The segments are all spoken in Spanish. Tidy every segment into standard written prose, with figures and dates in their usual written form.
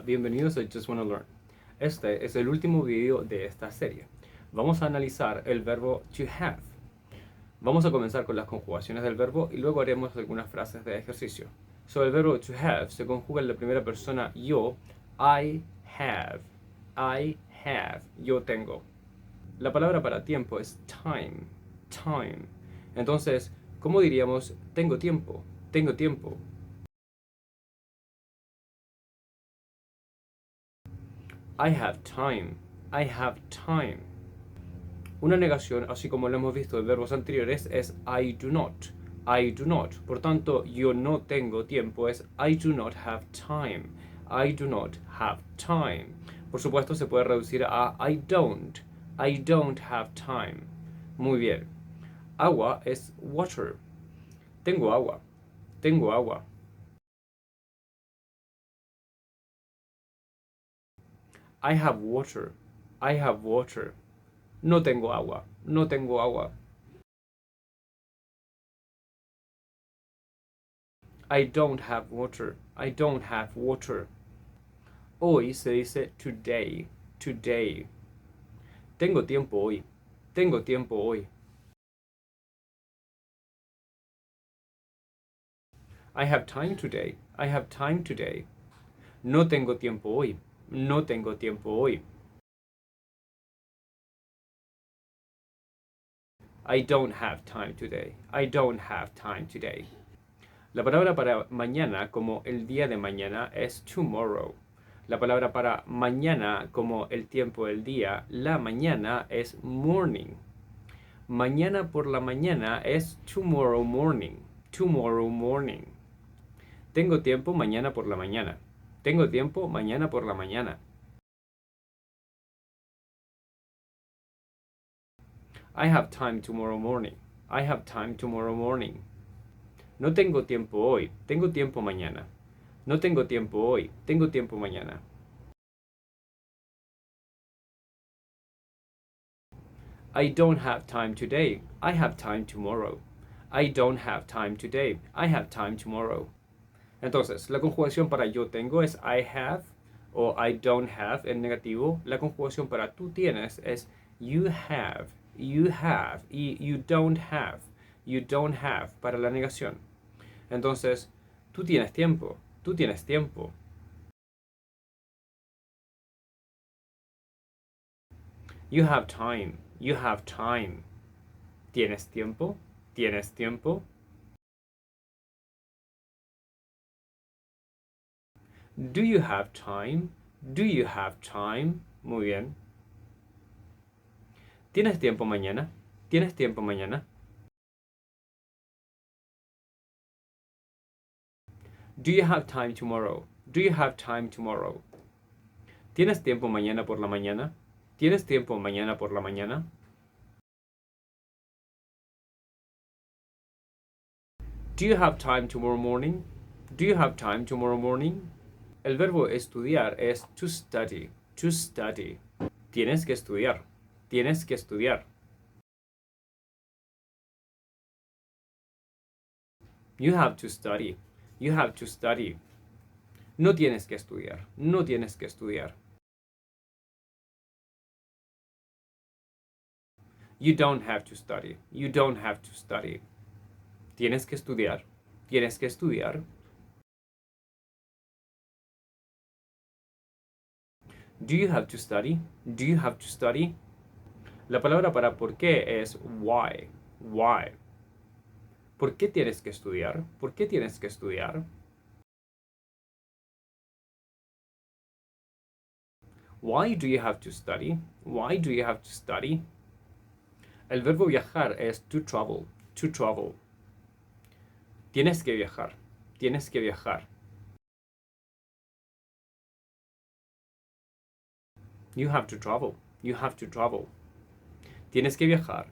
bienvenidos a Just Wanna Learn. Este es el último vídeo de esta serie. Vamos a analizar el verbo to have. Vamos a comenzar con las conjugaciones del verbo y luego haremos algunas frases de ejercicio. El verbo to have se conjuga en la primera persona yo, I have, yo tengo. La palabra para tiempo es time, time. Entonces, ¿cómo diríamos tengo tiempo? Tengo tiempo. I have time. I have time. Una negación, así como lo hemos visto en verbos anteriores, es I do not. I do not. Por tanto, yo no tengo tiempo es I do not have time. I do not have time. Por supuesto, se puede reducir a I don't. I don't have time. Muy bien. Agua es water. Tengo agua. Tengo agua. I have water. I have water. No tengo agua. No tengo agua. I don't have water. I don't have water. Hoy se dice today. Today. Tengo tiempo hoy. Tengo tiempo hoy. I have time today. I have time today. No tengo tiempo hoy. No tengo tiempo hoy. I don't have time today. I don't have time today. La palabra para mañana como el día de mañana es tomorrow. La palabra para mañana como el tiempo del día, la mañana es morning. Mañana por la mañana es tomorrow morning. Tomorrow morning. Tengo tiempo mañana por la mañana. Tengo tiempo mañana por la mañana. I have time tomorrow morning. I have time tomorrow morning. No tengo tiempo hoy. Tengo tiempo mañana. No tengo tiempo hoy. Tengo tiempo mañana. I don't have time today. I have time tomorrow. I don't have time today. I have time tomorrow. Entonces, la conjugación para yo tengo es I have o I don't have en negativo. La conjugación para tú tienes es you have y you don't have para la negación. Entonces, tú tienes tiempo. You have time. ¿Tienes tiempo? Do you have time? Muy bien. ¿Tienes tiempo mañana? Do you have time tomorrow? ¿Tienes tiempo mañana por la mañana? Do you have time tomorrow morning? El verbo estudiar es to study. Tienes que estudiar. You have to study. No tienes que estudiar. You don't have to study. Tienes que estudiar. Do you have to study? La palabra para por qué es why. ¿Por qué tienes que estudiar? Why do you have to study? El verbo viajar es to travel. Tienes que viajar. You have to travel. Tienes que viajar.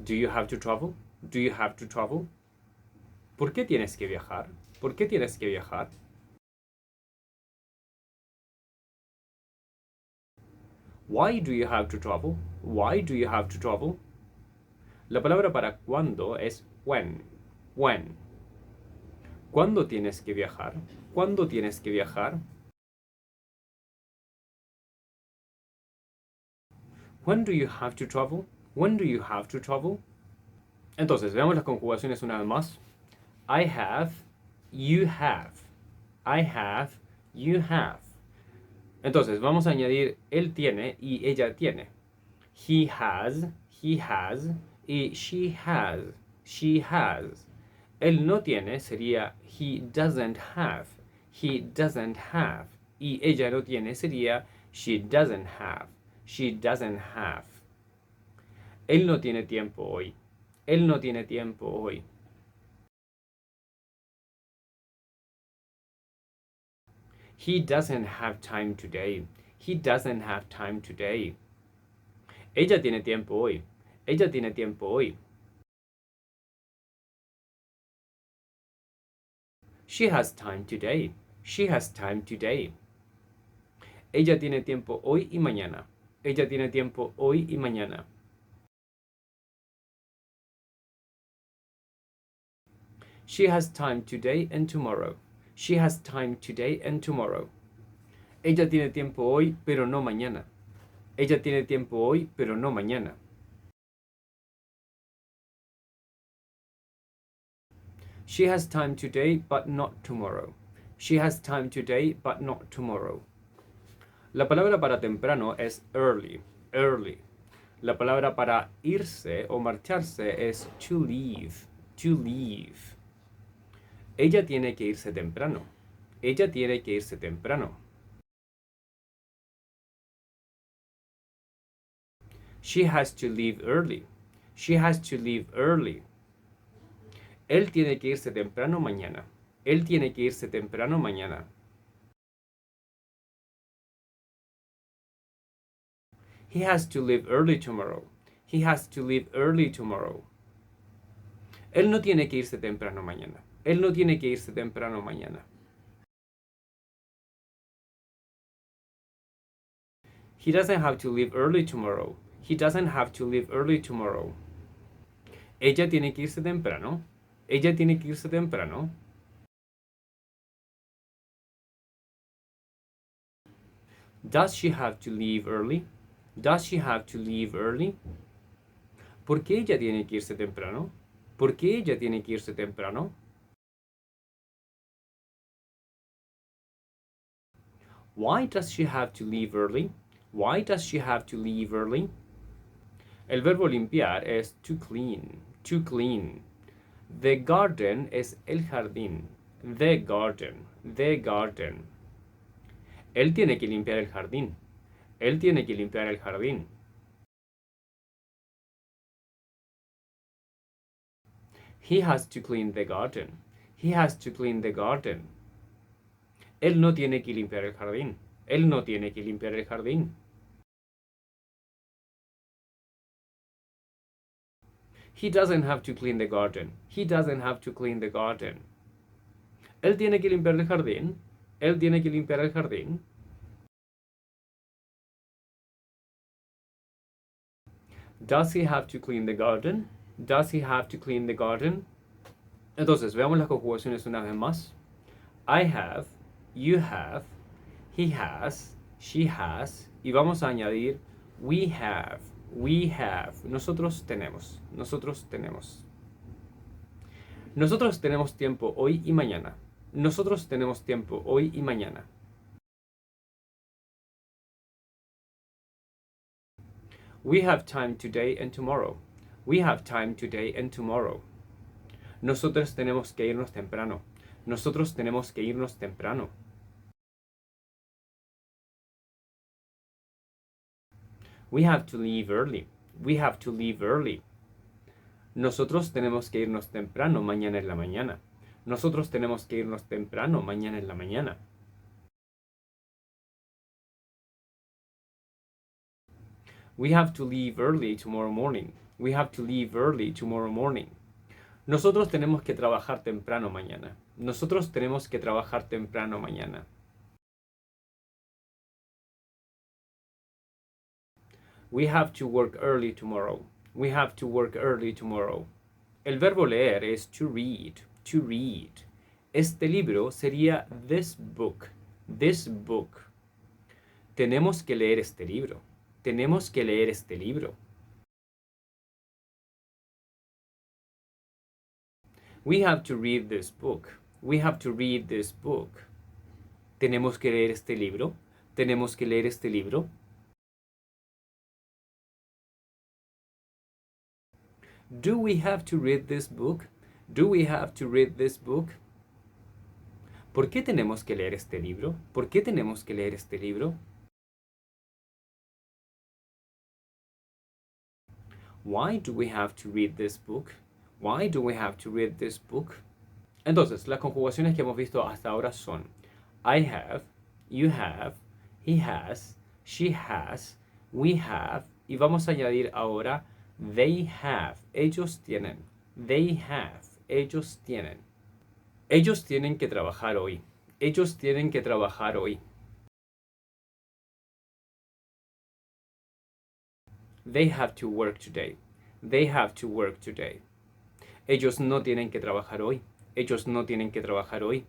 Do you have to travel? ¿Por qué tienes que viajar? Why do you have to travel? La palabra para cuándo es When. When. ¿Cuándo tienes que viajar? ¿Cuándo tienes que viajar? When do you have to travel? When do you have to travel? Entonces, veamos las conjugaciones una vez más. I have, you have. I have, you have. Entonces, vamos a añadir él tiene y ella tiene. He has, y she has, she has. Él no tiene sería he doesn't have, he doesn't have. Y ella no tiene sería she doesn't have, she doesn't have. Él no tiene tiempo hoy, él no tiene tiempo hoy. He doesn't have time today, he doesn't have time today. Ella tiene tiempo hoy, ella tiene tiempo hoy. She has time today. She has time today. Ella tiene tiempo hoy y mañana. Ella tiene tiempo hoy y mañana. She has time today and tomorrow. She has time today and tomorrow. Ella tiene tiempo hoy, pero no mañana. Ella tiene tiempo hoy, pero no mañana. She has time today, but not tomorrow. She has time today, but not tomorrow. La palabra para temprano es early, early. La palabra para irse o marcharse es to leave, to leave. Ella tiene que irse temprano. Ella tiene que irse temprano. She has to leave early. She has to leave early. Él tiene que irse temprano mañana. Él tiene que irse temprano mañana. He has to leave early tomorrow. He has to leave early tomorrow. Él no tiene que irse temprano mañana. Él no tiene que irse temprano mañana. He doesn't have to leave early tomorrow. He doesn't have to leave early tomorrow. Ella tiene que irse temprano. Ella tiene que irse temprano. Does she have to leave early? Does she have to leave early? ¿Por qué ella tiene que irse temprano? ¿Por qué ella tiene que irse temprano? Why does she have to leave early? Why does she have to leave early? El verbo limpiar es to clean, to clean. The garden es el jardín. The garden, the garden. Él tiene que limpiar el jardín. Él tiene que limpiar el jardín. He has to clean the garden. He has to clean the garden. Él no tiene que limpiar el jardín. Él no tiene que limpiar el jardín. He doesn't have to clean the garden. He doesn't have to clean the garden. Él tiene que limpiar el jardín. Él tiene que limpiar el jardín. Does he have to clean the garden? Does he have to clean the garden? Entonces, veamos las conjugaciones una vez más. I have, you have, he has, she has, y vamos a añadir we have, we have. Nosotros tenemos, nosotros tenemos. Nosotros tenemos tiempo hoy y mañana. Nosotros tenemos tiempo hoy y mañana. We have time today and tomorrow. We have time today and tomorrow. Nosotros tenemos que irnos temprano. Nosotros tenemos que irnos temprano. We have to leave early. We have to leave early. Nosotros tenemos que irnos temprano mañana en la mañana. Nosotros tenemos que irnos temprano mañana en la mañana. We have to leave early tomorrow morning. We have to leave early tomorrow morning. Nosotros tenemos que trabajar temprano mañana. Nosotros tenemos que trabajar temprano mañana. We have to work early tomorrow. We have to work early tomorrow. El verbo leer es to read, to read. Este libro sería this book, this book. Tenemos que leer este libro, tenemos que leer este libro. We have to read this book, we have to read this book. Tenemos que leer este libro, tenemos que leer este libro. Do we have to read this book? Do we have to read this book? ¿Por qué tenemos que leer este libro? ¿Por qué tenemos que leer este libro? Why do we have to read this book? Why do we have to read this book? Entonces, las conjugaciones que hemos visto hasta ahora son I have, you have, he has, she has, we have, y vamos a añadir ahora they have, ellos tienen. They have, ellos tienen. Ellos tienen que trabajar hoy. Ellos tienen que trabajar hoy. They have to work today. They have to work today. Ellos no tienen que trabajar hoy. Ellos no tienen que trabajar hoy.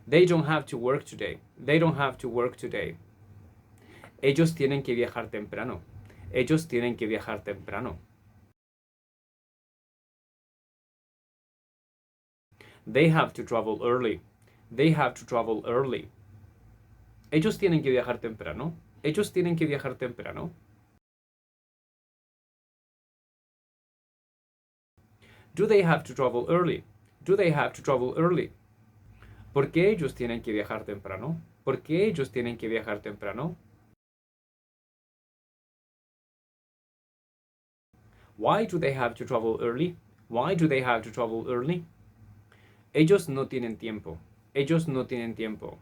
They don't have to work today. They don't have to work today. Ellos tienen que viajar temprano. Ellos tienen que viajar temprano. They have to travel early. They have to travel early. Ellos tienen que viajar temprano. Ellos tienen que viajar temprano. Do they have to travel early? Do they have to travel early? ¿Por qué ellos tienen que viajar temprano? ¿Por qué ellos tienen que viajar temprano? Why do they have to travel early? Why do they have to travel early? Ellos no tienen tiempo. Ellos no tienen tiempo.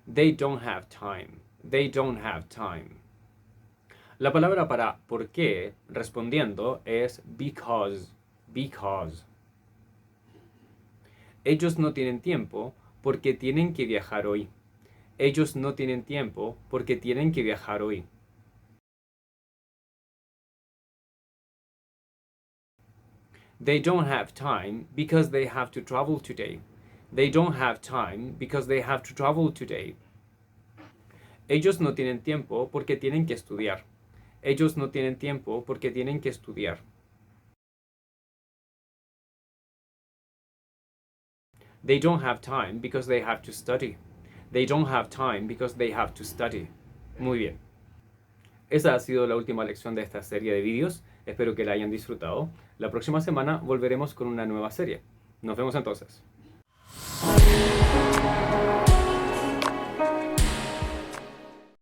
They don't have time. They don't have time. La palabra para por qué respondiendo es because. Because. Ellos no tienen tiempo porque tienen que viajar hoy. Ellos no tienen tiempo porque tienen que viajar hoy. They don't have time because they have to travel today. They don't have time because they have to travel today. Ellos no tienen tiempo porque tienen que estudiar. Ellos no tienen tiempo porque tienen que estudiar. They don't have time because they have to study. They don't have time because they have to study. Muy bien. Esa ha sido la última lección de esta serie de vídeos. Espero que la hayan disfrutado. La próxima semana volveremos con una nueva serie. Nos vemos entonces.